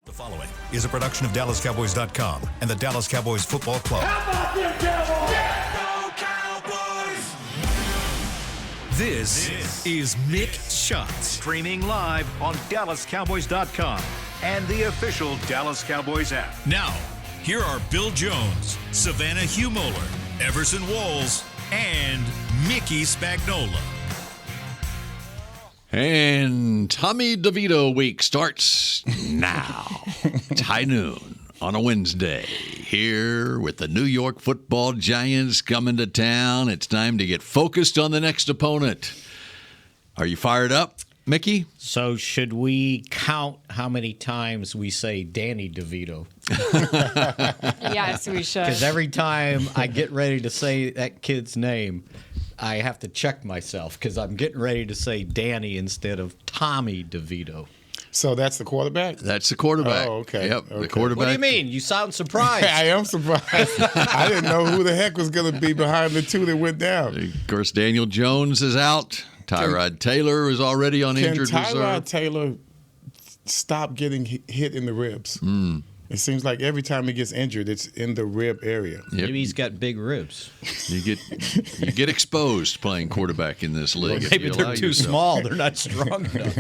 The following is a production of DallasCowboys.com and the Dallas Cowboys Football Club. How about them Cowboys? Yeah, go Cowboys! This is Mick Shots, streaming live on DallasCowboys.com and the official Dallas Cowboys app. Now, here are Bill Jones, Savannah Humoller, Everson Walls, and Mickey Spagnola. And Tommy DiVito week starts now. It's high noon on a Wednesday here with the New York Football Giants coming to town. It's time to get focused on the next opponent. Are you fired up, Mickey? So should we count how many times we say Danny DeVito? Yes, we should. Because every time I get ready to say that kid's name, I have to check myself because I'm getting ready to say Danny instead of Tommy DeVito. So that's the quarterback? That's the quarterback. Oh, okay. Yep, Okay. the quarterback. What do you mean? You sound surprised. I am surprised. I didn't know who the heck was going to be behind the two that went down. Of course, Daniel Jones is out. Tyrod Taylor is already on injured Can reserve. Tyrod Taylor stop getting hit in the ribs? It seems like every time he gets injured, it's in the rib area. Yep. Maybe he's got big ribs. You get exposed playing quarterback in this league. if Maybe you they're allow too yourself. small. They're not strong enough.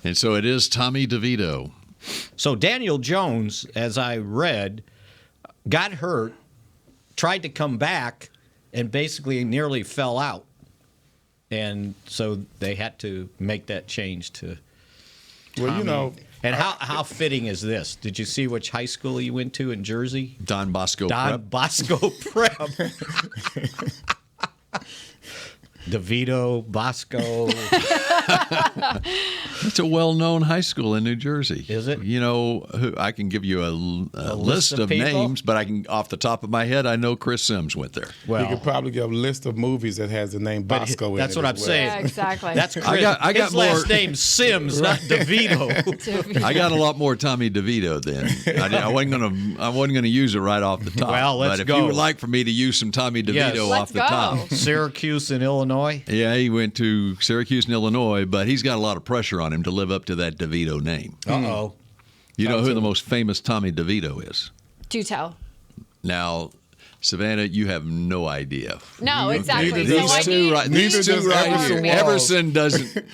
And so it is Tommy DeVito. So Daniel Jones, as I read, got hurt, tried to come back, and basically nearly fell out. And so they had to make that change to Well, Tommy. you know, And how fitting is this? Did you see which high school he went to in Jersey? Don Bosco Don Prep. Bosco Prep. DeVito, Bosco. It's a well-known high school in New Jersey. Is it? You know, I can give you a list of people? names, but I can, off the top of my head, I know Chris Sims went there. you could probably get a list of movies that has the name But Bosco in it. that's what I'm as well. saying. Yeah, exactly. That's Chris. I got His more- last name's Sims, not DeVito. I got a lot more Tommy DeVito then. I wasn't gonna use it right off the top. Well, let's but if go. you would like for me to use some Tommy DeVito Yes. off Let's the go. top. Syracuse in Illinois. Yeah, he went to Syracuse in Illinois, but he's got a lot of pressure on him to live up to that DeVito name. Uh-oh. You know who the most famous Tommy DeVito is? Do tell. Now, Savannah, you have no idea. No, exactly. neither So does- I need, neither These two does right Everson here. Walls. Everson doesn't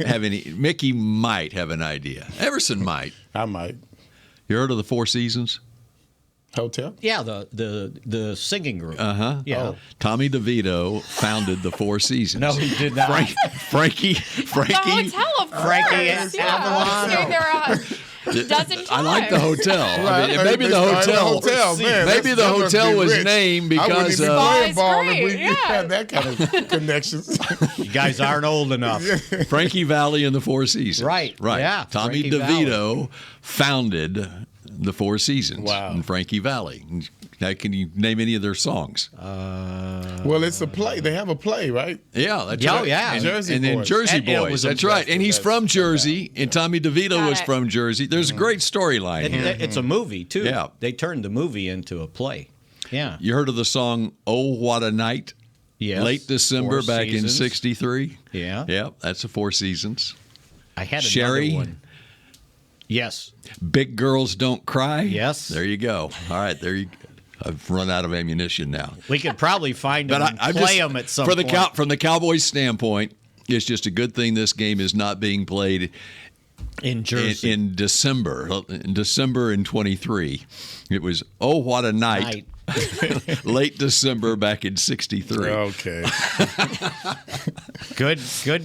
have any. Mickey might have an idea. Everson might. I might. You heard of the Four Seasons? Hotel? Yeah, the singing group. Uh-huh. Yeah. Oh. Tommy DeVito founded the Four Seasons. No, he did not. Frankie. the hotel, of course. Frankie Yeah, Avalon. stayed there a dozen times. I like the hotel. I mean, Right. maybe They the started hotel. a hotel, man. Maybe the That must hotel be was rich. named I wouldn't because even Oh, play it's ball if great, we yeah. had that kind of connections. You guys aren't old enough. Frankie Valli and the Four Seasons. Right. Right. Yeah, Tommy Frankie DeVito founded the Four Seasons Wow. in Frankie Valley. Now, can you name any of their songs? Well, it's a play. They have a play, right? Yeah, that's Oh, right. yeah. And, Jersey and then Boys. Jersey And it Boys. was That's a- right. And he's that's- from Jersey, and Tommy DeVito Got was it. from Jersey. There's a great storyline It- here. it's a movie, too. Yeah. They turned the movie into a play. Yeah. You heard of the song "Oh What a Night"? Yes. Late December Four back in Seasons. '63. Yeah. Yeah, that's the Four Seasons. I had Sherry? another one. Yes. Big Girls Don't Cry. Yes. There you go. All right, there you. I've run out of ammunition now. We could probably find them But and I'm play just- them at some for the point. from the Cowboys' standpoint, it's just a good thing this game is not being played in Jersey. in December. In December in '23, it was "Oh What a Night." Late December back in '63. Okay. Good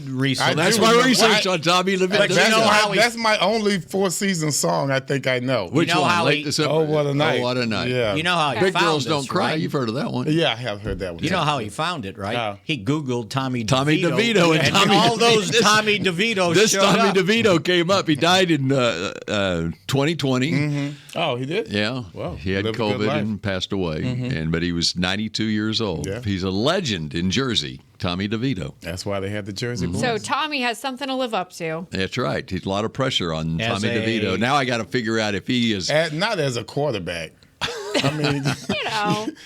research. That's do my remember- research on Tommy But DeVito. you know how he- That's my only four-season song I think I know. Which know one? how Late he- December. Oh, What a Night. Oh, what a night. Yeah. You know how he Big found Girls this, Don't Cry. right? You've heard of that one. Yeah, I have heard that one. You know how he found it, right? How? He Googled Tommy Tommy DeVito and and Tommy all those DeVito. Tommy DeVito This showed Tommy up. DeVito came up. He died in 2020. Oh, he did? Yeah. Wow. He had Lived a good COVID life. and passed away. But he was 92 years old. Yeah. He's a legend in Jersey, Tommy DeVito. That's why they had the Jersey Boys. So Tommy has something to live up to. That's right. He's a lot of pressure on As Tommy a- DeVito. Now I got to figure out if he is. Not as a quarterback. I mean,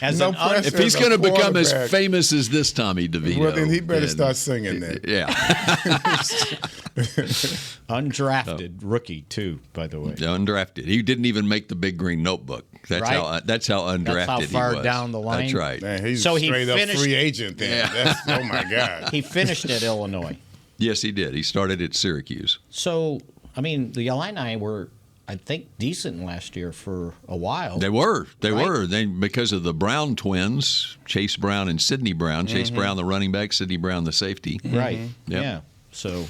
As no an pressure. If he's as a going to become as quarterback, famous as this Tommy DeVito, well, then he better start singing that. Yeah. Undrafted rookie too, by the way. Undrafted. He didn't even make the Big Green Notebook. That's Right. That's how undrafted That's how far he was. down the line. That's right. Man, he's So he straight up finished- free agent then. That's, oh, my God. He finished at Illinois. Yes, he did. He started at Syracuse. So, I mean, the Illini were, I think, decent last year for a while. They were. They Right. were. They because of the Brown twins, Chase Brown and Sidney Brown. Chase Brown, the running back, Sidney Brown, the safety. Right. Yep. Yeah. So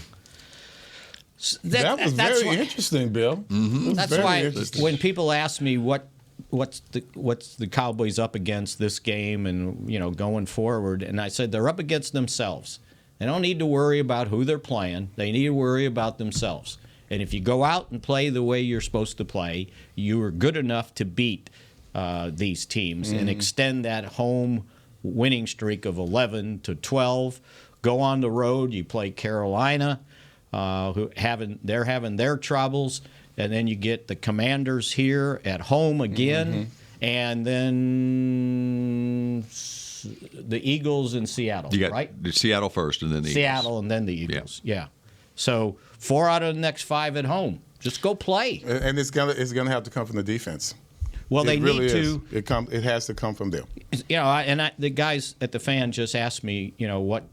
That was that's very why, interesting, Bill. Mm-hmm. That's why when people ask me what's the Cowboys up against this game and going forward, and I said they're up against themselves. They don't need to worry about who they're playing. They need to worry about themselves. And if you go out and play the way you're supposed to play, you are good enough to beat these teams and extend that home winning streak of 11 to 12. Go on the road. You play Carolina, they're having their troubles, and then you get the Commanders here at home again, and then the Eagles in Seattle. You got right? Seattle first, and then the Seattle Eagles. and then the Eagles. Yeah. So 4 out of the next 5 at home. Just go play. And it's gonna have to come from the defense. Well, they It really need is. to. It has to come from them. The guys at the Fan just asked me, what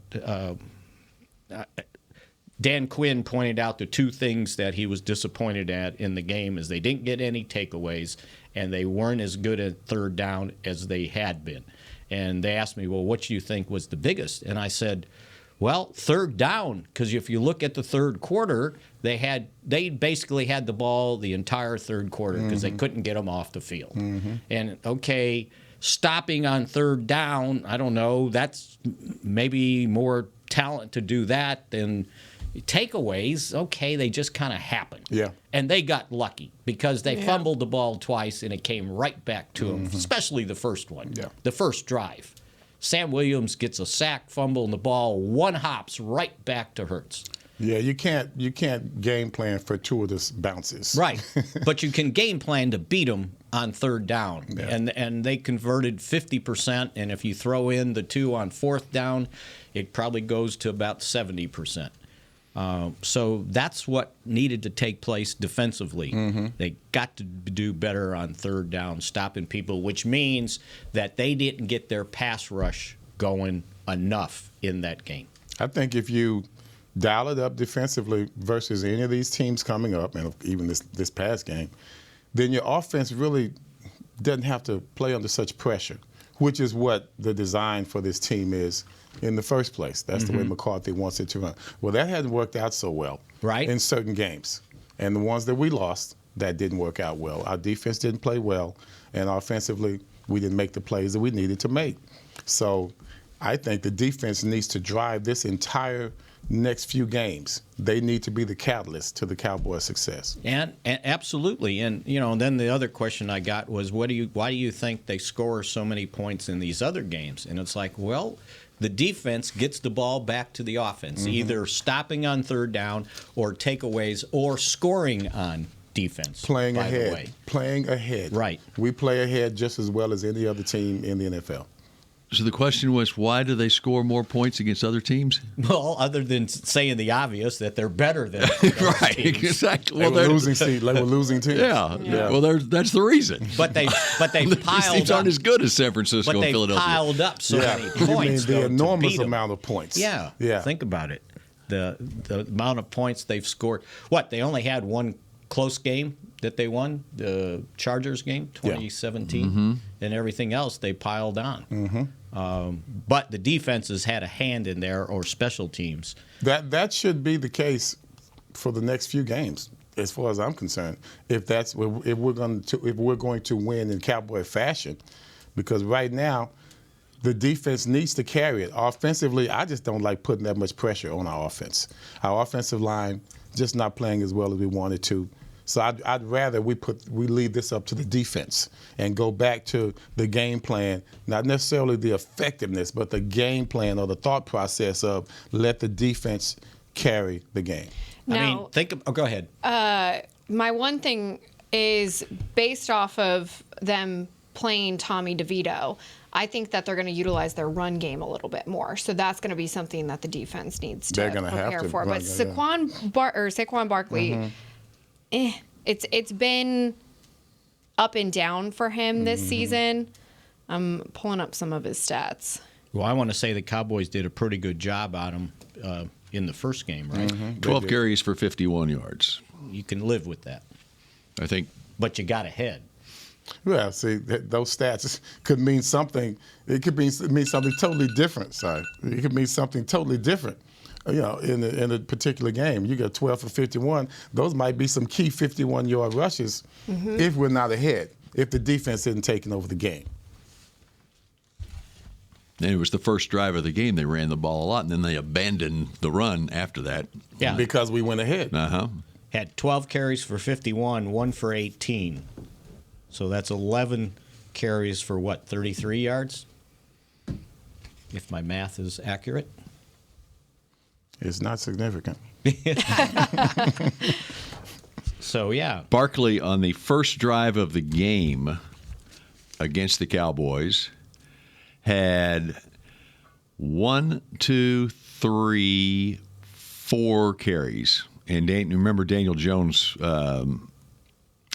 Dan Quinn pointed out the 2 things that he was disappointed at in the game is they didn't get any takeaways and they weren't as good at third down as they had been. And they asked me, well, what do you think was the biggest? And I said, well, third down, because if you look at the third quarter, they basically had the ball the entire third quarter because they couldn't get them off the field. And okay, stopping on third down, I don't know, that's maybe more talent to do that than takeaways. Okay, they just kind of happened. Yeah. And they got lucky because they fumbled the ball twice and it came right back to them, especially the first one, the first drive. Sam Williams gets a sack, fumble, and the ball one hops right back to Hurts. Yeah, you can't game plan for fortuitous bounces. Right, but you can game plan to beat them on third down, and they converted 50%. And if you throw in the 2 on fourth down, it probably goes to about 70%. So that's what needed to take place defensively. They got to do better on third down, stopping people, which means that they didn't get their pass rush going enough in that game. I think if you dial it up defensively versus any of these teams coming up, and even this past game, then your offense really doesn't have to play under such pressure, which is what the design for this team is in the first place. That's the way McCarthy wants it to run. Well, that hasn't worked out so well in certain games. And the ones that we lost, that didn't work out well. Our defense didn't play well, and offensively, we didn't make the plays that we needed to make. So I think the defense needs to drive this entire next few games. They need to be the catalyst to the Cowboys' success. And absolutely. And then the other question I got was, why do you think they score so many points in these other games? And it's like, well, the defense gets the ball back to the offense, either stopping on third down or takeaways or scoring on defense. Playing ahead. Right. We play ahead just as well as any other team in the NFL. So the question was, why do they score more points against other teams? Well, other than saying the obvious that they're better than those Right, teams. exactly. They were losing teams. Yeah. Well, that's the reason. But they These piled teams up. aren't as good as San Francisco But and they Philadelphia. piled up so many You mean points. the though, to enormous beat 'em. amount of points. Yeah. Yeah. Think about it. The amount of points they've scored. What, they only had one close game that they won, the Chargers game, 2017, and everything else they piled on. But the defense has had a hand in there, or special teams. That should be the case for the next few games, as far as I'm concerned. If we're going to win in Cowboy fashion, because right now the defense needs to carry it. Offensively, I just don't like putting that much pressure on our offense. Our offensive line just not playing as well as we wanted to. So I'd rather we leave this up to the defense and go back to the game plan, not necessarily the effectiveness, but the game plan or the thought process of let the defense carry the game. Now, Go ahead. my one thing is based off of them playing Tommy DeVito, I think that they're going to utilize their run game a little bit more. So that's going to be something that the defense needs to prepare for. But Saquon Barkley, it's been up and down for him this season. I'm pulling up some of his stats. Well, I want to say the Cowboys did a pretty good job on him in the first game, right? 12 carries for 51 yards. You can live with that. I think. But you got ahead. Well, see, those stats could mean something. It could mean something totally different. Sorry, it could mean something totally different. In a particular game, you got 12 for 51. Those might be some key 51-yard rushes if we're not ahead. If the defense isn't taking over the game. And it was the first drive of the game. They ran the ball a lot, and then they abandoned the run after that. Yeah, because we went ahead. Had 12 carries for 51, 1 for 18. So that's 11 carries for, 33 yards? If my math is accurate. It's not significant. So, yeah. Barkley, on the first drive of the game against the Cowboys, had 4 carries. And remember Daniel Jones,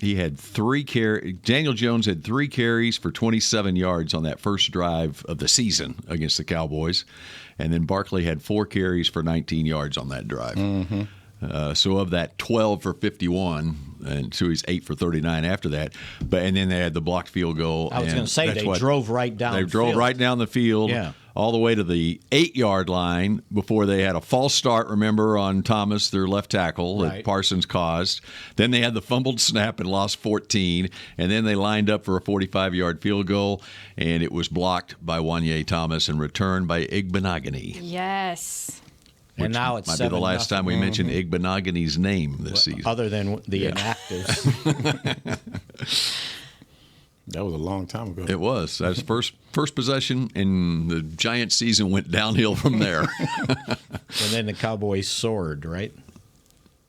he had 3 carries. Daniel Jones had 3 carries for 27 yards on that first drive of the season against the Cowboys. And then Barkley had 4 carries for 19 yards on that drive. So of that 12 for 51, and so he's 8 for 39 after that. And then they had the blocked field goal. I was going to say they drove right down. They drove right down the field, all the way to the 8-yard line before they had a false start. Remember, on Thomas, their left tackle that Parsons caused. Then they had the fumbled snap and lost 14, and then they lined up for a 45-yard field goal, and it was blocked by Wanye Thomas and returned by Igbenogany. Yes. And now it's might be the last time we mentioned Igbenogany's name this season. Other than the inactives. That was a long time ago. It was. That was first possession, and the Giants' season went downhill from there. And then the Cowboys soared, right?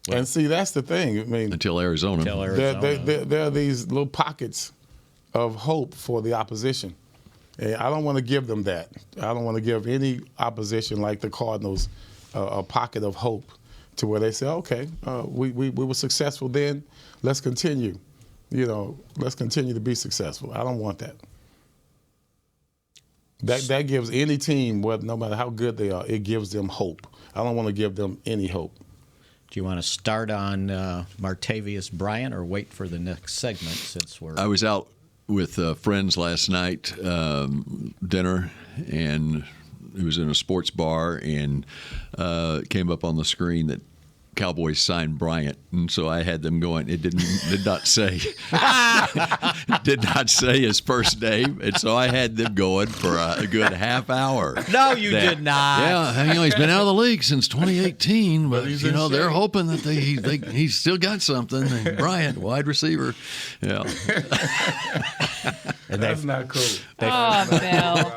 Well, and see, that's the thing. I mean, until Arizona. There are these little pockets of hope for the opposition. And I don't want to give them that. I don't want to give any opposition like the Cardinals a pocket of hope to where they say, okay, we were successful then. Let's continue. Let's continue to be successful. I don't want that. That gives any team, no matter how good they are, it gives them hope. I don't want to give them any hope. Do you want to start on Martavis Bryant or wait for the next segment since we're... I was out with friends last night, dinner, and it was in a sports bar, and it came up on the screen that Cowboys signed Bryant, and so I had them going. It did not say his first name, and so I had them going for a good half hour. No, you did not. Yeah, he's been out of the league since 2018, but they're hoping that he's still got something. And Bryant, wide receiver, And that's not cool. Bill.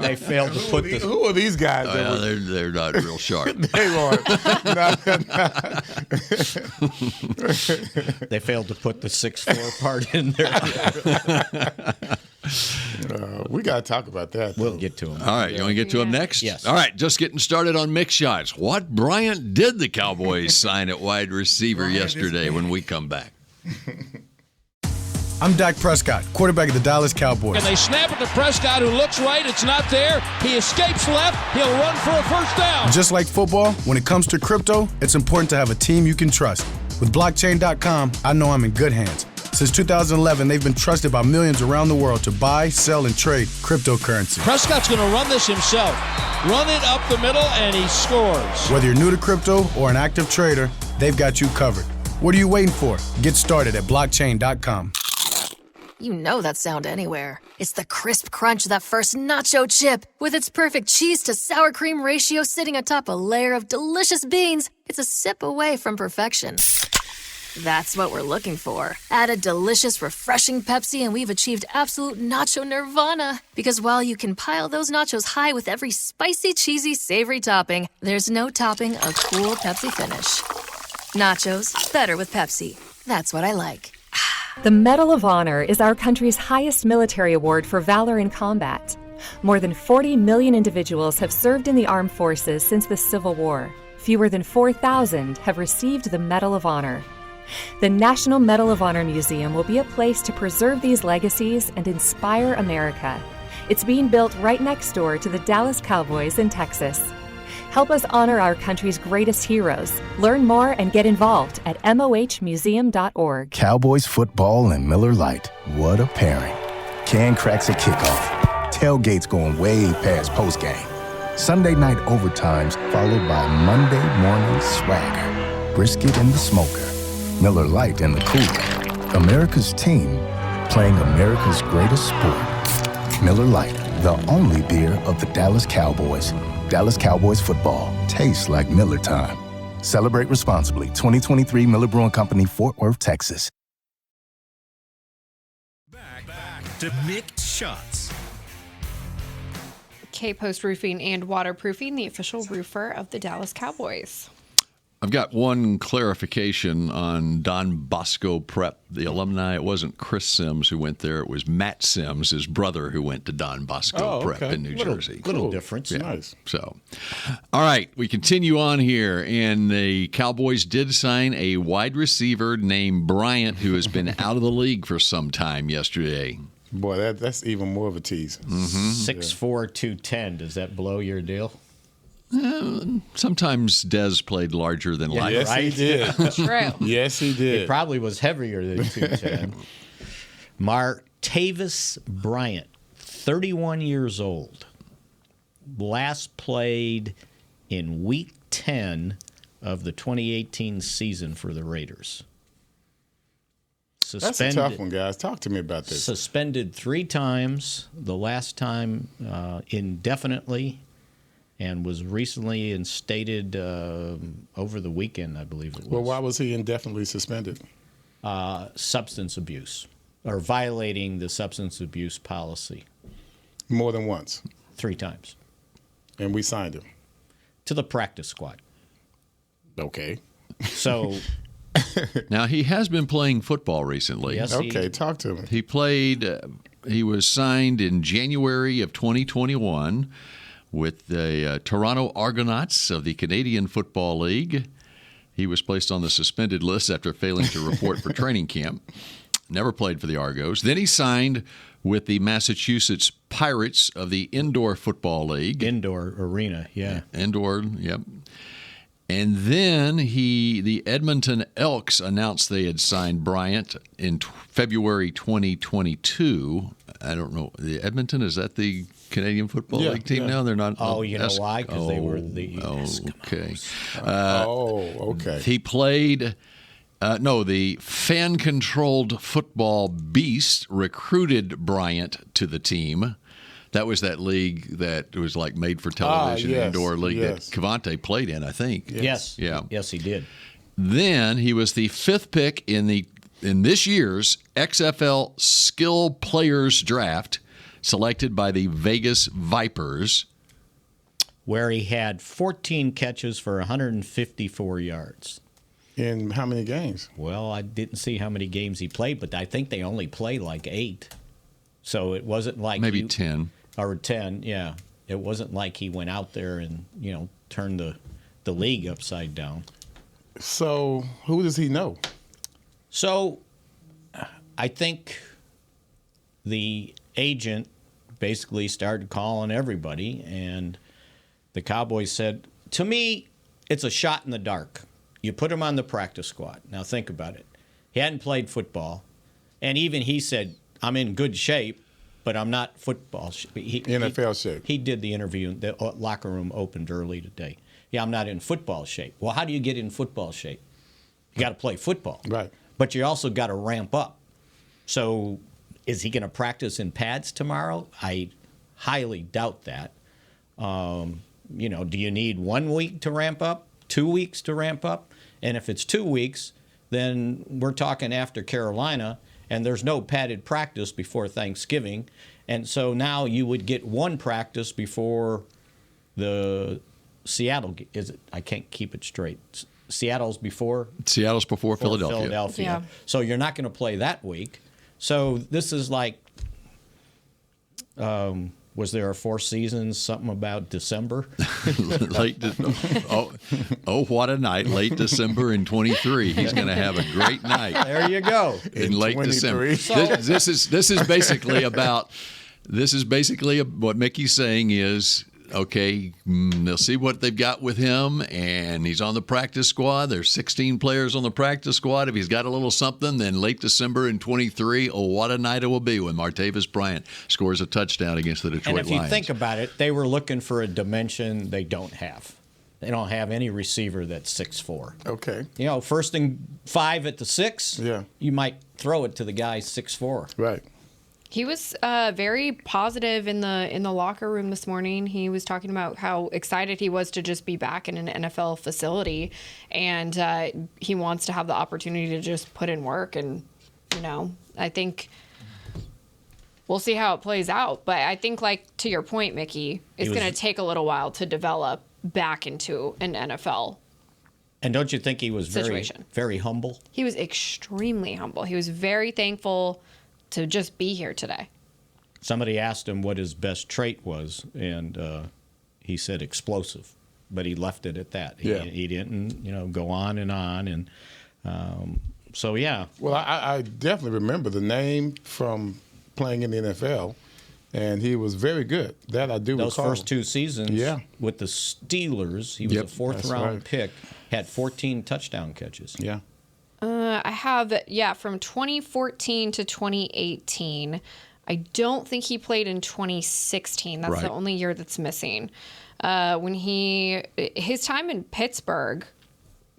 They failed to put the... Who are these guys? They're not real sharp. They aren't. They failed to put the 6'4" part in there. We got to talk about that. We'll get to him. All right, you want to get to him next? Yes. All right, just getting started on Mick Shots. What Bryant did the Cowboys sign at wide receiver yesterday when we come back? I'm Dak Prescott, quarterback of the Dallas Cowboys. And they snap it to Prescott, who looks right. It's not there. He escapes left. He'll run for a first down. Just like football, when it comes to crypto, it's important to have a team you can trust. With blockchain.com, I know I'm in good hands. Since 2011, they've been trusted by millions around the world to buy, sell, and trade cryptocurrency. Prescott's going to run this himself. Run it up the middle, and he scores. Whether you're new to crypto or an active trader, they've got you covered. What are you waiting for? Get started at blockchain.com. You know that sound anywhere. It's the crisp crunch of that first nacho chip. With its perfect cheese to sour cream ratio sitting atop a layer of delicious beans, it's a sip away from perfection. That's what we're looking for. Add a delicious, refreshing Pepsi and we've achieved absolute nacho nirvana. Because while you can pile those nachos high with every spicy, cheesy, savory topping, there's no topping a cool Pepsi finish. Nachos, better with Pepsi. That's what I like. The Medal of Honor is our country's highest military award for valor in combat. More than 40 million individuals have served in the armed forces since the Civil War. Fewer than 4,000 have received the Medal of Honor. The National Medal of Honor Museum will be a place to preserve these legacies and inspire America. It's being built right next door to the Dallas Cowboys in Texas. Help us honor our country's greatest heroes. Learn more and get involved at mohmuseum.org. Cowboys football and Miller Lite. What a pairing. Can cracks at kickoff. Tailgates going way past postgame. Sunday night overtimes followed by Monday morning swagger. Brisket in the smoker. Miller Lite in the cooler. America's team playing America's greatest sport. Miller Lite, the only beer of the Dallas Cowboys. Dallas Cowboys football tastes like Miller time. Celebrate responsibly. 2023 Miller Brewing Company, Fort Worth, Texas. Back to Mick Shots. K-Post Roofing and Waterproofing, the official roofer of the Dallas Cowboys. I've got one clarification on Don Bosco Prep, the alumni. It wasn't Chris Sims who went there. It was Matt Sims, his brother, who went to Don Bosco Prep in New Jersey. Little difference. Yeah. Nice. So, all right, we continue on here. And the Cowboys did sign a wide receiver named Bryant, who has been out of the league for some time yesterday. Boy, that's even more of a tease. 6'4", 210. Does that blow your deal? Sometimes Dez played larger than life. Yes, he did. True. Yes, he did. It probably was heavier than 210. Martavis Bryant, 31 years old. Last played in Week 10 of the 2018 season for the Raiders. That's a tough one, guys. Talk to me about this. Suspended 3 times, the last time indefinitely, and was recently instated over the weekend, I believe it was. Well, why was he indefinitely suspended? Substance abuse, or violating the substance abuse policy. More than once? 3 times. And we signed him? To the practice squad. Okay. So... Now, he has been playing football recently. Yes, okay, talk to me. He played, he was signed in January of 2021 with the Toronto Argonauts of the Canadian Football League. He was placed on the suspended list after failing to report for training camp. Never played for the Argos. Then he signed with the Massachusetts Pirates of the Indoor Football League. Indoor arena, yeah. Indoor, yep. And then the Edmonton Elks announced they had signed Bryant in February 2022. I don't know. The Edmonton, is that the Canadian Football League team now? They're not. Oh, you know why? Because they were the Eskimos. Okay. He played. The fan-controlled football beast recruited Bryant to the team. That was that league that was like made for television, indoor league that Cavante played in, I think. Yes. Yeah. Yes, he did. Then he was the 5th pick in this year's XFL Skill Players Draft, selected by the Vegas Vipers, where he had 14 catches for 154 yards. In how many games? Well, I didn't see how many games he played, but I think they only played like 8. So it wasn't like maybe 10. Or 10, yeah. It wasn't like he went out there and, turned the league upside down. So who does he know? So I think the agent basically started calling everybody, and the Cowboys said, to me, it's a shot in the dark. You put him on the practice squad. Now think about it. He hadn't played football, and even he said, I'm in good shape, but I'm not football shape. NFL shape. He did the interview. The locker room opened early today. Yeah, I'm not in football shape. Well, how do you get in football shape? You got to play football. Right. But you also got to ramp up. So is he going to practice in pads tomorrow? I highly doubt that. Do you need 1 week to ramp up, 2 weeks to ramp up? And if it's 2 weeks, then we're talking after Carolina, and there's no padded practice before Thanksgiving. And so now you would get 1 practice before the Seattle – I can't keep it straight. Seattle's before Philadelphia. Yeah. So you're not going to play that week. So this is like, was there a Four Seasons, something about December? What a night. Late December in 23. He's going to have a great night. There you go. In late 23. December. So, This is basically what Mickey's saying is, okay, they'll see what they've got with him, and he's on the practice squad. There's 16 players on the practice squad. If he's got a little something, then late December in 23, what a night it will be when Martavis Bryant scores a touchdown against the Detroit Lions. And if you think about it, they were looking for a dimension they don't have. They don't have any receiver that's 6'4". Okay. 1st and 5 at the 6, you might throw it to the guy 6'4". Right. He was very positive in the locker room this morning. He was talking about how excited he was to just be back in an NFL facility, and he wants to have the opportunity to just put in work. And I think we'll see how it plays out. But I think, like to your point, Mickey, it's going to take a little while to develop back into an NFL. And don't you think he was very humble? He was extremely humble. He was very thankful to just be here today. Somebody asked him what his best trait was, and he said explosive, but he left it at that. He didn't, go on, and so yeah. Well, I definitely remember the name from playing in the NFL, and he was very good. That I do recall. Those first 2 seasons with the Steelers, he was a 4th-round pick, had 14 touchdown catches. Yeah. I have, from 2014 to 2018. I don't think he played in 2016. That's the only year that's missing. His time in Pittsburgh,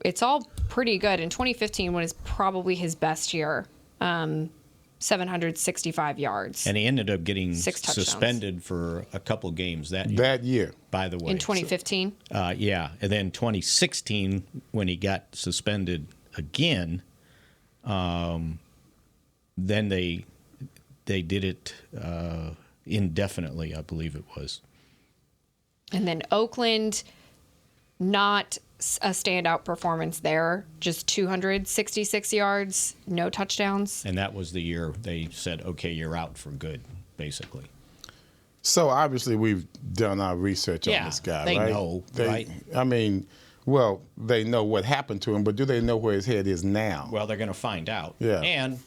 it's all pretty good. In 2015 was probably his best year, 765 yards. And he ended up getting suspended for a couple games that year. By the way. In 2015? And then 2016, when he got suspended again, then they did it indefinitely, I believe it was. And then Oakland, not a standout performance there, just 266 yards, no touchdowns. And that was the year they said, okay, you're out for good, basically. So obviously we've done our research on this guy, they right? know, right? I mean, they know what happened to him, but do they know where his head is now? Well, they're going to find out. Yeah. And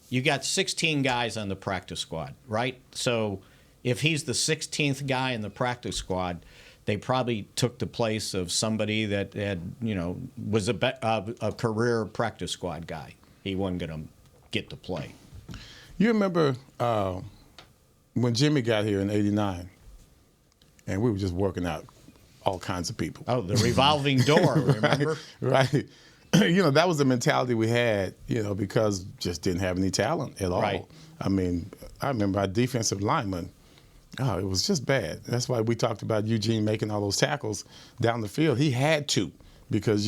you got 16 guys on the practice squad, right? So if he's the 16th guy in the practice squad, they probably took the place of somebody that had, was a career practice squad guy. He wasn't going to get to play. You remember when Jimmy got here in '89, and we were just working out all kinds of people. Oh, the revolving door, remember? Right. That was the mentality we had, because just didn't have any talent at all. Right. I mean, I remember our defensive lineman, it was just bad. That's why we talked about Eugene making all those tackles down the field. He had to, because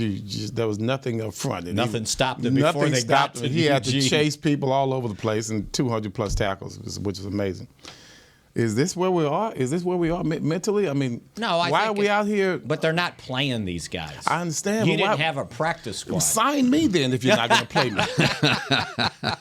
there was nothing up front. And nothing stopped him before they got to He had to Eugene. chase people all over the place, and 200-plus tackles, which is amazing. Is this where we are? Is this where we are mentally? I mean, no. Why are we out here? But they're not playing these guys. I understand. You didn't have a practice squad. Sign me then if you're not going to play me.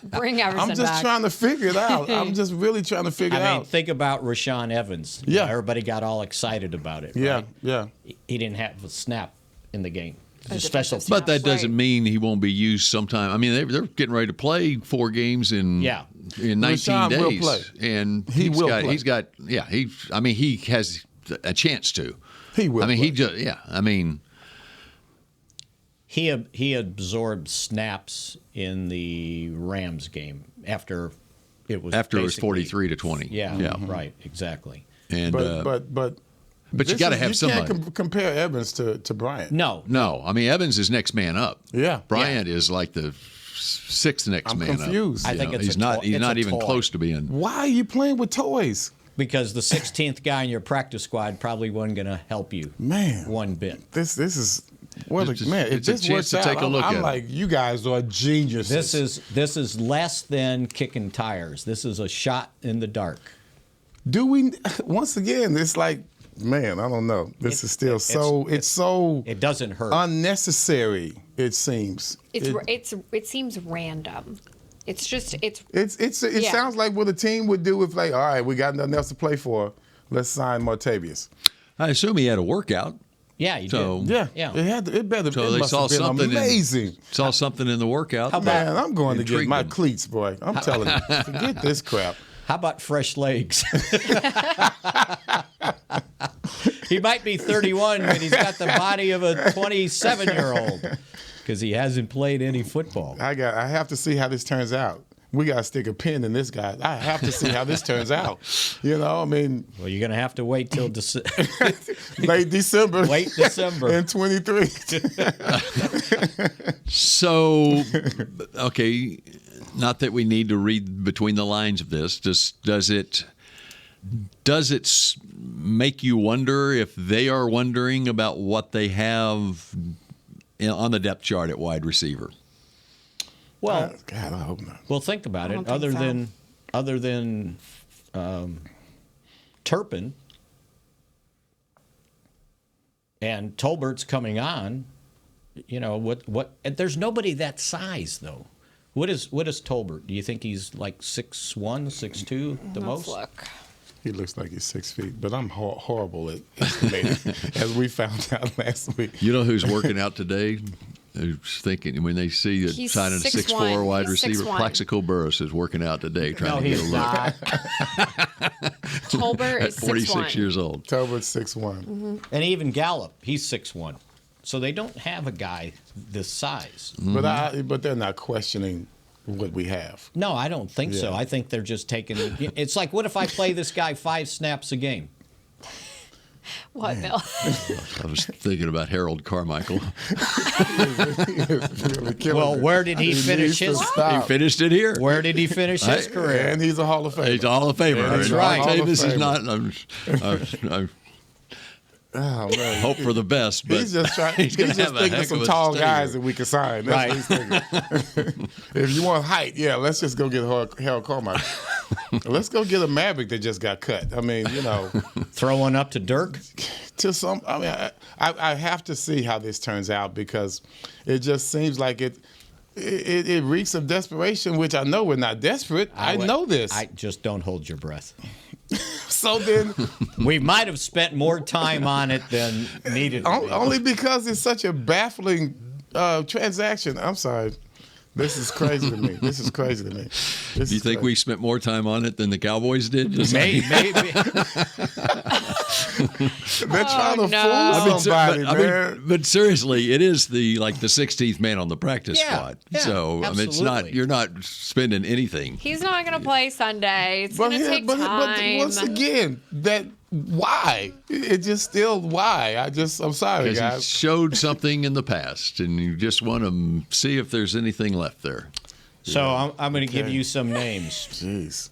Bring everything I'm just trying to figure it out. I'm just really trying to figure it out. I mean, think about Rashaan Evans. Yeah. Everybody got all excited about it. Yeah, right? yeah. He didn't have a snap in the game. Special but that doesn't mean he won't be used sometime. I mean, they're getting ready to play 4 games in 19 Rashaan days, will play. And he has a chance to. He will. I mean, play. He absorbed snaps in the Rams game after it was 43-20. Yeah, right, exactly. And but you got to have somebody. You can't compare Evans to Bryant. No. I mean, Evans is next man up. Yeah. Bryant is like the 6th next man up. I'm confused. I think he's not even close to being. Why are you playing with toys? Because the 16th guy in your practice squad probably wasn't going to help you. Man. One bit. This is if it's this a chance works to out, take a look I'm at like, you guys are geniuses. This is less than kicking tires. This is a shot in the dark. Do we? Once again, it's like man, I don't know. This is still it doesn't hurt. Unnecessary. It seems. It seems random. It sounds like what a team would do if, like, all right, we got nothing else to play for. Let's sign Martavis. I assume he had a workout. Yeah, he did. Yeah. It better. So it they must saw have been something. amazing. Saw something in the workout. Man, I'm going to get my cleats, boy. I'm telling you, forget this crap. How about fresh legs? He might be 31, but he's got the body of a 27-year-old because he hasn't played any football. I have to see how this turns out. We got to stick a pin in this guy. I have to see how this turns out. You know, I mean. Well, you're going to have to wait till late December. Late December. In 23. So, okay, not that we need to read between the lines of this. Does it make you wonder if they are wondering about what they have on the depth chart at wide receiver? Well, God, I hope not. Well, think about it. Other than Turpin and Tolbert's coming on, you know what? There's nobody that size though. What is Tolbert? Do you think he's like 6'1", 6'2" the most? Look. He looks like he's 6 feet, but I'm horrible at estimating, as we found out last week. You know who's working out today? Who's thinking when they see that signing a 6'4" wide receiver? Plaxico Burress is working out today, trying to get a look. Not. Tolbert is 46 years old. Tolbert's 6'1", and even Gallup, he's 6'1". So they don't have a guy this size. But they're not questioning what we have. No, I don't think so. I think they're just taking. It's like, what if I play this guy 5 snaps a game? What, Bill? I was thinking about Harold Carmichael. Well, where did he finish his? He finished it here. Where did he finish his career? And he's a Hall of Famer. He's a Hall of Famer. That's right. Martavis is not. Oh, man. Hope for the best, but he's just trying. He's just thinking of some tall guys that we can sign. That's what he's thinking. If you want height, let's just go get Harold Carmichael. Let's go get a Maverick that just got cut. I mean, you know, throw one up to Dirk. I mean, I have to see how this turns out because it just seems like it reeks of desperation, which I know we're not desperate. I know this. I just don't hold your breath. So then, we might have spent more time on it than needed. Only because it's such a baffling transaction. I'm sorry. This is crazy to me. Do you think we spent more time on it than the Cowboys did? Maybe. They're trying to fool somebody, man. But seriously, it is the 16th man on the practice squad. So absolutely. I mean, it's not. You're not spending anything. He's not going to play Sunday. It's going to take time. But once again, why? It just still why? I'm sorry, guys. He showed something in the past, and you just want to see if there's anything left there. So I'm going to give you some names. Jeez.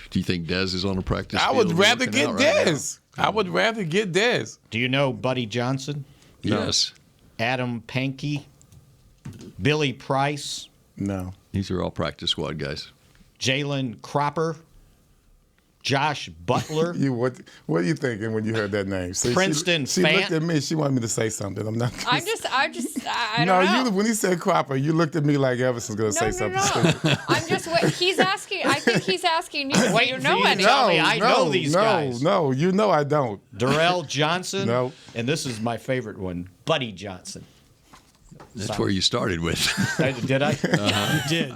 Do you think Dez is on a practice field? I would rather get Dez. I would rather get Dez. Do you know Buddy Johnson? Yes. Adam Pankey? Billy Price? No. These are all practice squad guys. Jalen Cropper? Josh Butler. What are you thinking when you heard that name? See, Princeton she Fant. looked at me. She wanted me to say something. I'm not. I don't know. When he said Cropper, you looked at me like Everson's going to say something stupid. I'm just he's asking. I think he's asking you. Wait, you know any? I know these guys. No, you know I don't. Darrell Johnson. No. And this is my favorite one, Buddy Johnson. That's where you started with. Did I? You did.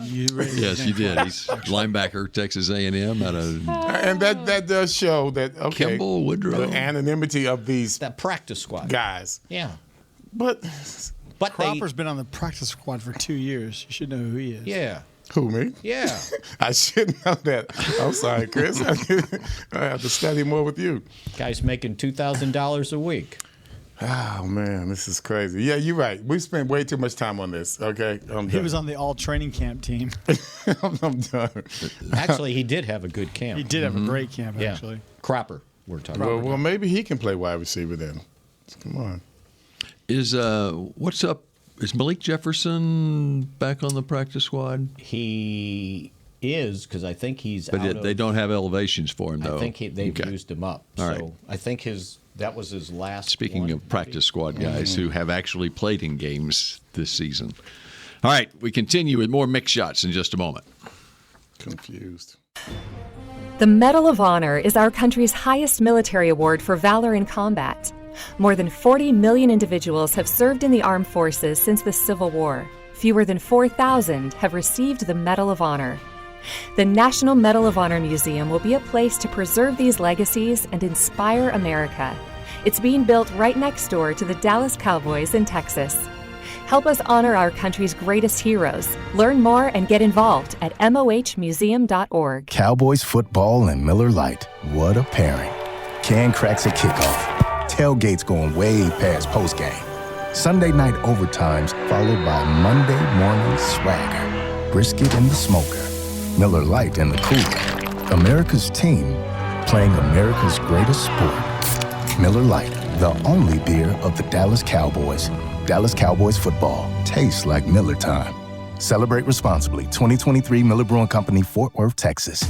Yes, you did. He's linebacker, Texas A&M. And that does show that, okay, Kimball, Woodrow. the anonymity of these that practice squad guys. Yeah. But Cropper's been on the practice squad for 2 years. You should know who he is. Yeah. Who, me? Yeah. I should know that. I'm sorry, Chris. I have to study more with you. Guy's making $2,000 a week. Oh, man, this is crazy. Yeah, you're right. We spent way too much time on this, okay? He was on the all-training camp team. I'm done. Actually, he did have a good camp. He did have a great camp, actually. Cropper, we're talking about. Well, maybe he can play wide receiver then. Come on. What's up? Is Malik Jefferson back on the practice squad? He is, because I think he's But they don't have elevations for him, though. I think they've used him up. All so right. I think his That was his last. Speaking of practice squad guys who have actually played in games this season. All right, we continue with more Mick shots in just a moment. Confused. The Medal of Honor is our country's highest military award for valor in combat. More than 40 million individuals have served in the armed forces since the Civil War. Fewer than 4,000 have received the Medal of Honor. The National Medal of Honor Museum will be a place to preserve these legacies and inspire America. It's being built right next door to the Dallas Cowboys in Texas. Help us honor our country's greatest heroes. Learn more and get involved at mohmuseum.org. Cowboys football and Miller Lite. What a pairing. Can cracks at kickoff. Tailgates going way past postgame. Sunday night overtimes followed by Monday morning swagger. Brisket in the smoker. Miller Lite in the cooler. America's team playing America's greatest sport. Miller Lite, the only beer of the Dallas Cowboys. Dallas Cowboys football tastes like Miller time. Celebrate responsibly. 2023 Miller Brewing Company, Fort Worth, Texas.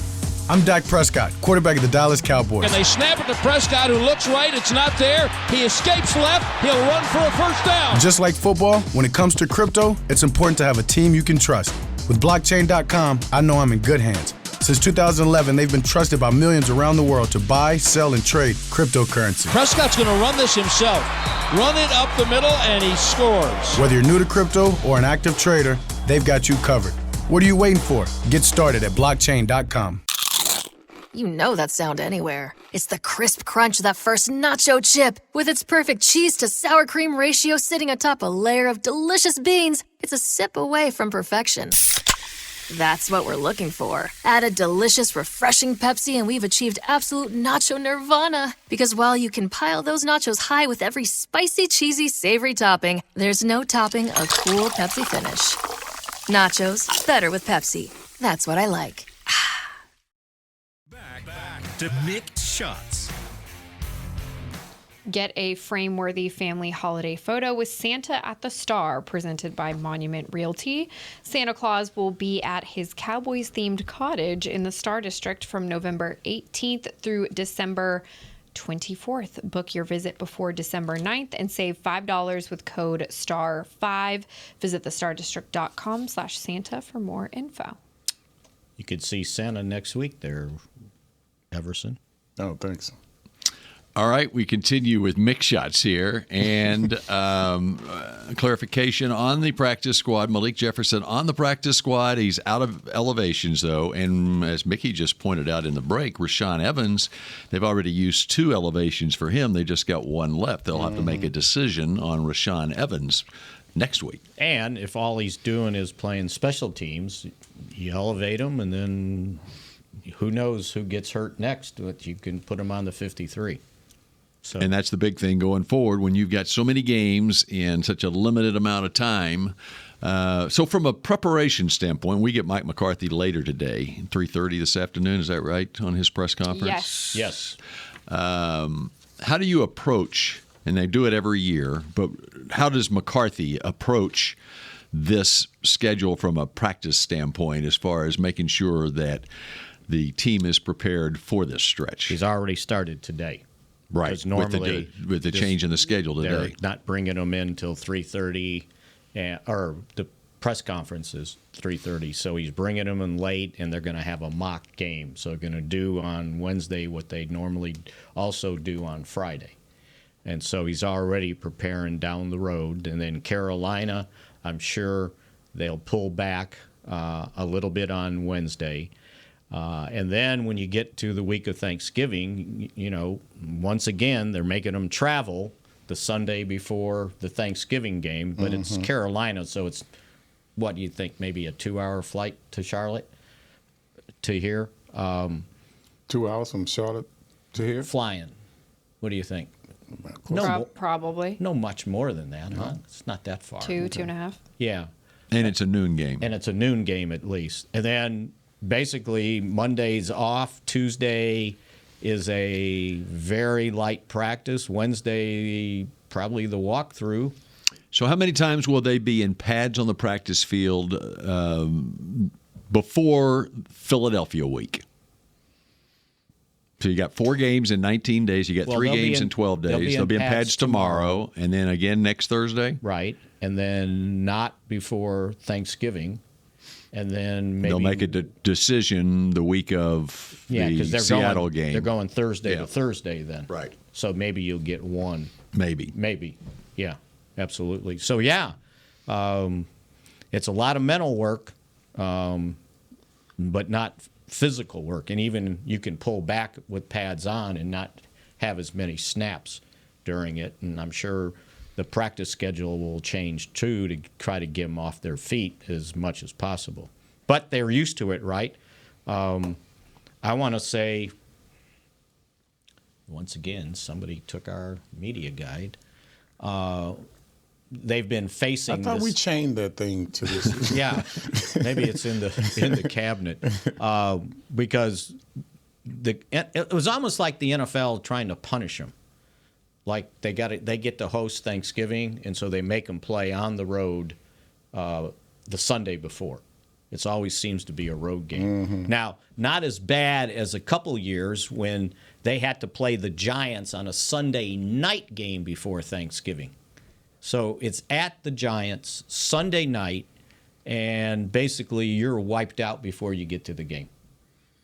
I'm Dak Prescott, quarterback of the Dallas Cowboys. And they snap it to Prescott, who looks right. It's not there. He escapes left. He'll run for a first down. Just like football, when it comes to crypto, it's important to have a team you can trust. With blockchain.com, I know I'm in good hands. Since 2011, they've been trusted by millions around the world to buy, sell, and trade cryptocurrency. Prescott's going to run this himself. Run it up the middle, and he scores. Whether you're new to crypto or an active trader, they've got you covered. What are you waiting for? Get started at blockchain.com. You know that sound anywhere. It's the crisp crunch of that first nacho chip. With its perfect cheese to sour cream ratio sitting atop a layer of delicious beans, it's a sip away from perfection. That's what we're looking for. Add a delicious, refreshing Pepsi and we've achieved absolute nacho nirvana. Because while you can pile those nachos high with every spicy, cheesy, savory topping, there's no topping a cool Pepsi finish. Nachos, better with Pepsi. That's what I like. Back to Mick Shots. Get a frame-worthy family holiday photo with Santa at the Star, presented by Monument Realty. Santa Claus will be at his Cowboys-themed cottage in the Star District from November 18th through December 24th. Book your visit before December 9th and save $5 with code STAR5. Visit thestardistrict.com/Santa for more info. You could see Santa next week there, Everson. Oh, thanks. All right, we continue with Mick shots here, and clarification on the practice squad. Malik Jefferson on the practice squad. He's out of elevations, though, and as Mickey just pointed out in the break, Rashaan Evans, they've already used 2 elevations for him. They just got 1 left. They'll have to make a decision on Rashaan Evans next week. And if all he's doing is playing special teams, you elevate him, and then who knows who gets hurt next, but you can put him on the 53. So. And that's the big thing going forward when you've got so many games in such a limited amount of time. So from a preparation standpoint, we get Mike McCarthy later today, 3:30 this afternoon. Is that right, on his press conference? Yes. How do you approach, and they do it every year, but how does McCarthy approach this schedule from a practice standpoint as far as making sure that the team is prepared for this stretch? He's already started today. Right, because normally with the change in the schedule today. They're not bringing them in until 3:30, or the press conference is 3:30. So he's bringing them in late, and they're going to have a mock game. So they're going to do on Wednesday what they normally also do on Friday. And so he's already preparing down the road. And then Carolina, I'm sure they'll pull back a little bit on Wednesday. And then when you get to the week of Thanksgiving, you know, once again, they're making them travel the Sunday before the Thanksgiving game. But it's Carolina, so it's, what do you think, maybe a 2-hour flight to Charlotte to here? 2 hours from Charlotte to here? Flying. What do you think? Probably. No, much more than that, huh? It's not that far. 2.5. Yeah. And it's a noon game. And it's a noon game at least. And then basically Monday's off. Tuesday is a very light practice. Wednesday, probably the walkthrough. So how many times will they be in pads on the practice field before Philadelphia week? So you got 4 games in 19 days. You got 3 games in 12 days. They'll be in pads tomorrow, and then again next Thursday. Right, and then not before Thanksgiving, and then maybe they'll make a decision the week of the Seattle game. They're going Thursday to Thursday then. Right. So maybe you'll get one. Maybe. Yeah, absolutely. So it's a lot of mental work, but not physical work, and even you can pull back with pads on and not have as many snaps during it. And I'm sure the practice schedule will change too to try to get them off their feet as much as possible. But they're used to it, right? I want to say, once again, somebody took our media guide. They've been facing. I thought we chained that thing to this. Yeah, maybe it's in the cabinet because it was almost like the NFL trying to punish them. Like they get to host Thanksgiving, and so they make them play on the road the Sunday before. It always seems to be a road game. Mm-hmm. Now, not as bad as a couple years when they had to play the Giants on a Sunday night game before Thanksgiving. So it's at the Giants Sunday night, and basically you're wiped out before you get to the game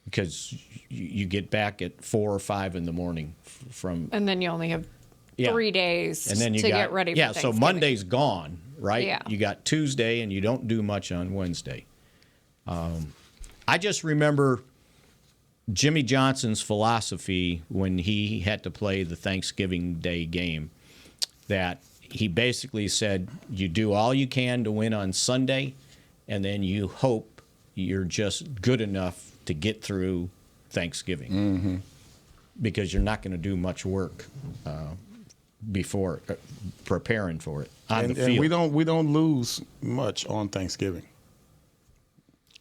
because you get back at 4 or 5 in the morning from. And then you only have 3 days and then get ready for Thanksgiving. So Monday's gone, right? Yeah. You got Tuesday, and you don't do much on Wednesday. I just remember Jimmy Johnson's philosophy when he had to play the Thanksgiving Day game, that he basically said, you do all you can to win on Sunday, and then you hope you're just good enough to get through Thanksgiving because you're not going to do much work before preparing for it on the field. And we don't lose much on Thanksgiving.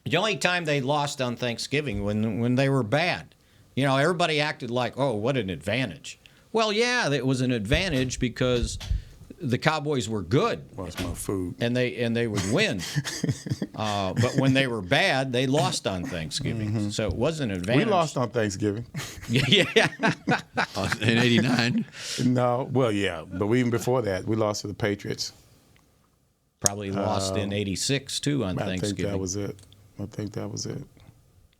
The only time they lost on Thanksgiving when they were bad. You know, everybody acted like, oh, what an advantage. Well, yeah, it was an advantage because the Cowboys were good. Well, it's my food. And they would win. But when they were bad, they lost on Thanksgiving. Mm-hmm. So it was an advantage. We lost on Thanksgiving. Yeah. In 89? No. Well, yeah. But even before that, we lost to the Patriots. Probably lost in 86, too, on Thanksgiving. I think that was it.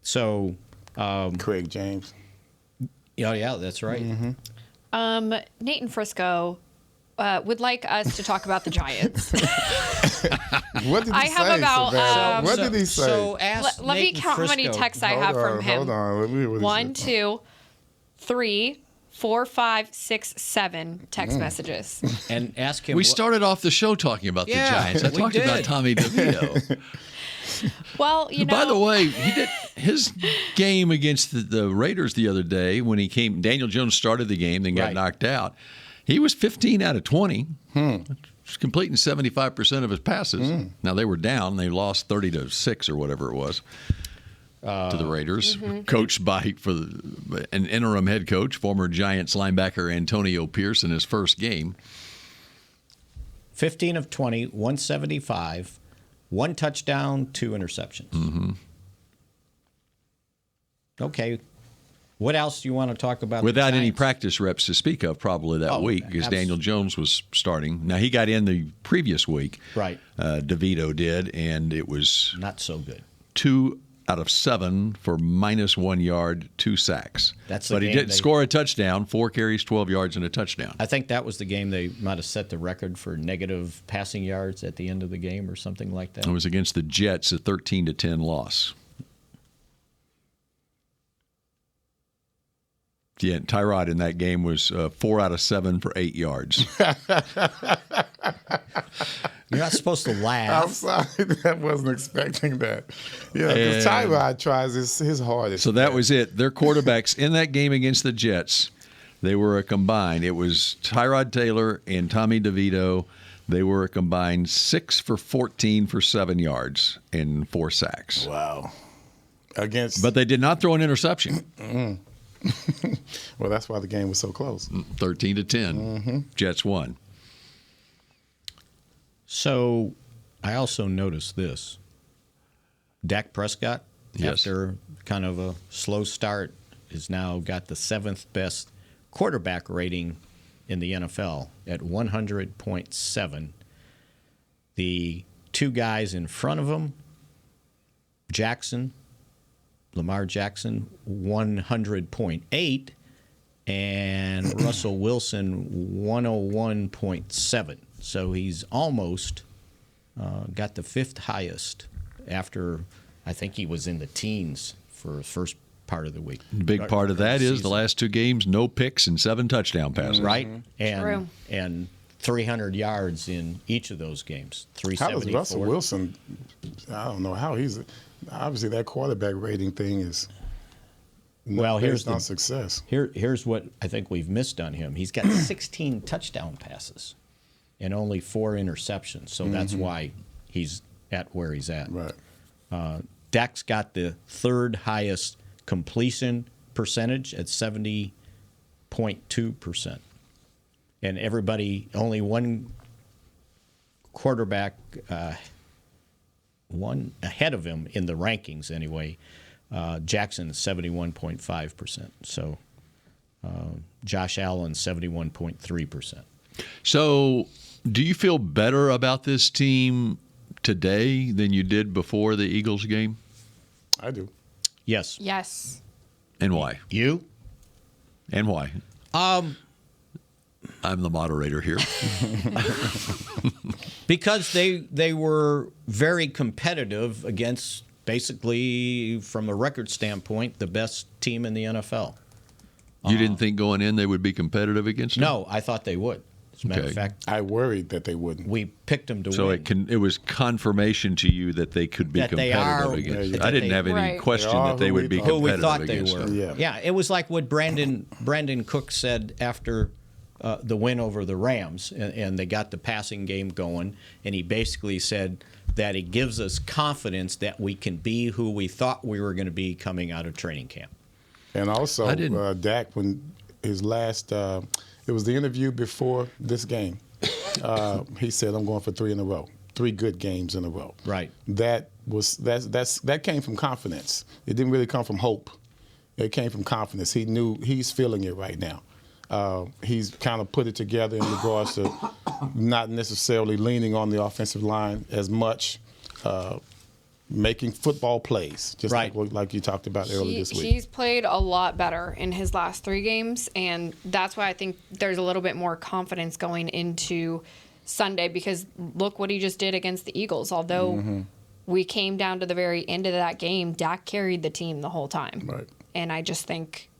So. Craig James. Yeah, that's right. Mm-hmm. Nate and Frisco would like us to talk about the Giants. What did he say? What did he say? So let me count how many texts I have from him. Hold on. Let me read 1, 2, 3, 4, 5, 6, 7 text messages. And ask him. We started off the show talking about the Giants. I talked about Tommy DiVito. Well, By the way, he did his game against the Raiders the other day when he came. Daniel Jones started the game, then got knocked out. He was 15 out of 20, completing 75% of his passes. Now they were down; they lost 30-6 or whatever it was to the Raiders, coached by an interim head coach, former Giants linebacker Antonio Pierce in his first game. 15 of 20, 175. 1 touchdown, 2 interceptions. Mm-hmm. Okay. What else do you want to talk about? Without any practice reps to speak of probably that week because Daniel Jones was starting. Now, he got in the previous week. Right. DeVito did, and it was not so good. 2 out of 7 for -1 yard, 2 sacks. But he did score a touchdown, 4 carries, 12 yards, and a touchdown. I think that was the game they might have set the record for negative passing yards at the end of the game or something like that. It was against the Jets, a 13-10 loss. Yeah, Tyrod in that game was 4 out of 7 for 8 yards. You're not supposed to laugh. I'm sorry, I wasn't expecting that. Yeah, because Tyrod tries his hardest. So that was it. Their quarterbacks in that game against the Jets, they were a combined. It was Tyrod Taylor and Tommy DeVito. They were a combined 6 for 14 for 7 yards and 4 sacks. Wow. But they did not throw an interception. Well, that's why the game was so close. 13-10. Jets won. So I also noticed this. Dak Prescott, after kind of a slow start has now got the 7th best quarterback rating in the NFL at 100.7. The two guys in front of him, Lamar Jackson, 100.8, and Russell Wilson, 101.7. So he's almost got the 5th highest after I think he was in the teens for the first part of the week. The big part of that is the last 2 games, no picks and 7 touchdown passes. Right? True. And 300 yards in each of those games. How does 374. Russell Wilson, I don't know how he's, obviously that quarterback rating thing is here's on success. Here's what I think we've missed on him. He's got 16 touchdown passes and only 4 interceptions. So that's why he's at where he's at. Right. Dak's got the 3rd highest completion percentage at 70.2%. And everybody, only one quarterback, one ahead of him in the rankings anyway. Jackson is 71.5%. So Josh Allen 71.3%. So do you feel better about this team today than you did before the Eagles game? I do. Yes. Yes. And why? You? And why? I'm the moderator here. Because they were very competitive against, basically, from a record standpoint, the best team in the NFL. You didn't think going in they would be competitive against them? No, I thought they would. As a matter of fact, I worried that they wouldn't. We picked them to so win. So it was confirmation to you that they could be competitive against them. I didn't have any question that they would be competitive against them. Who we thought they were. Yeah, it was like what Brandon Cook said after the win over the Rams, and they got the passing game going, and he basically said that it gives us confidence that we can be who we thought we were going to be coming out of training camp. And also, Dak, when his last, it was the interview before this game, he said, I'm going for 3 in a row, 3 good games in a row. Right. That came from confidence. It didn't really come from hope. It came from confidence. He knew he's feeling it right now. He's kind of put it together in regards to not necessarily leaning on the offensive line as much, making football plays, just like you talked about earlier this week. He's played a lot better in his last 3 games, and that's why I think there's a little bit more confidence going into Sunday, because look what he just did against the Eagles. Although we came down to the very end of that game, Dak carried the team the whole time. Right. And I just think,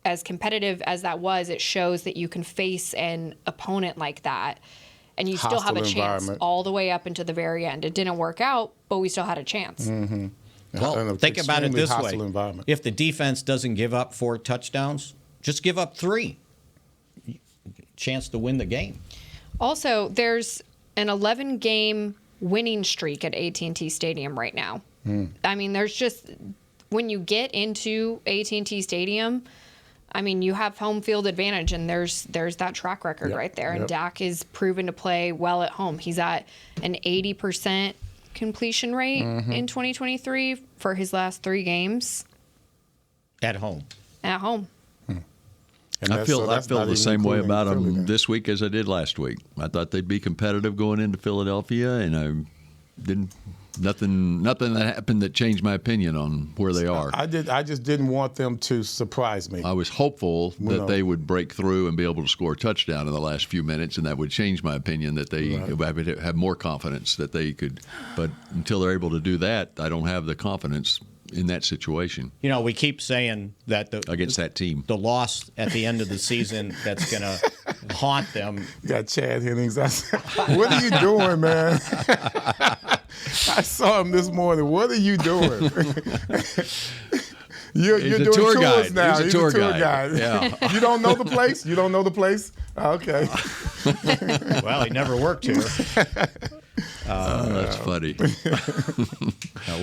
as competitive as that was, it shows that you can face an opponent like that and you still have a chance all the way up into the very end. It didn't work out, but we still had a chance. Well, think about it this way. If the defense doesn't give up 4 touchdowns, just give up 3. Chance to win the game. Also, there's an 11-game winning streak at AT&T Stadium right now. I mean, there's just, when you get into AT&T Stadium, I mean, you have home field advantage, and there's that track record right there. And Dak is proven to play well at home. He's at an 80% completion rate in 2023 for his last 3 games. At home. At home. And I feel the same way about them this week as I did last week. I thought they'd be competitive going into Philadelphia, and I didn't. Nothing that happened that changed my opinion on where they are. I just didn't want them to surprise me. I was hopeful that they would break through and be able to score a touchdown in the last few minutes, and that would change my opinion that they would have more confidence that they could. But until they're able to do that, I don't have the confidence in that situation. You know, we keep saying that against that team, the loss at the end of the season that's going to haunt them. You got Chad Hennings. What are you doing, man? I saw him this morning. What are you doing? You're doing tours guide. now. He's a tour guide. Yeah. You don't know the place? You don't know the place? Okay. Well, he never worked here. That's funny.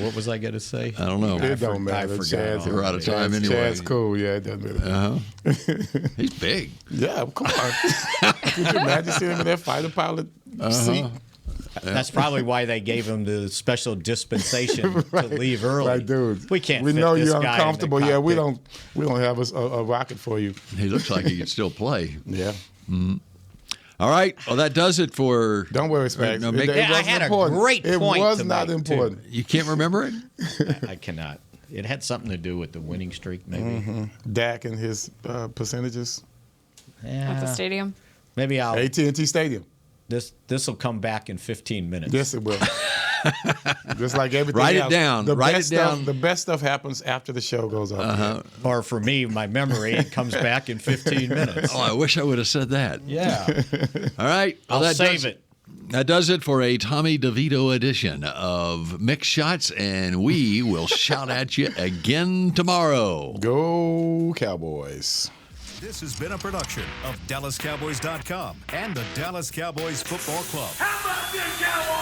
What was I going to say? I don't know. It don't matter. We're out of time anyway. Chad's cool. Yeah, it doesn't matter. He's big. Yeah, come on. Could you imagine seeing him in that fighter pilot seat? That's probably why they gave him the special dispensation to leave early. Right, dude. We can't. We fit know this you're guy in the uncomfortable. Yeah, we cockpit. don't have a rocket for you. He looks like he can still play. Yeah. All right. Well, that does it for. Don't worry, Spags. No, It Mick, wasn't I had important. a great point. It was to not make, important. you can't remember it? Too. I cannot. It had something to do with the winning streak, maybe. Dak and his percentages. At the stadium. Maybe I'll. AT&T Stadium. This will come back in 15 minutes. Yes, it will. Just like everything Write it else. down. Write it down. The best stuff happens after the show goes up. Or for me, my memory, it comes back in 15 minutes. Oh, I wish I would have said that. Yeah. All right. Well, I'll save it. That does it for a Tommy DeVito edition of Mick Shots, and we will shout at you again tomorrow. Go Cowboys. This has been a production of DallasCowboys.com and the Dallas Cowboys Football Club. How about this, Cowboys?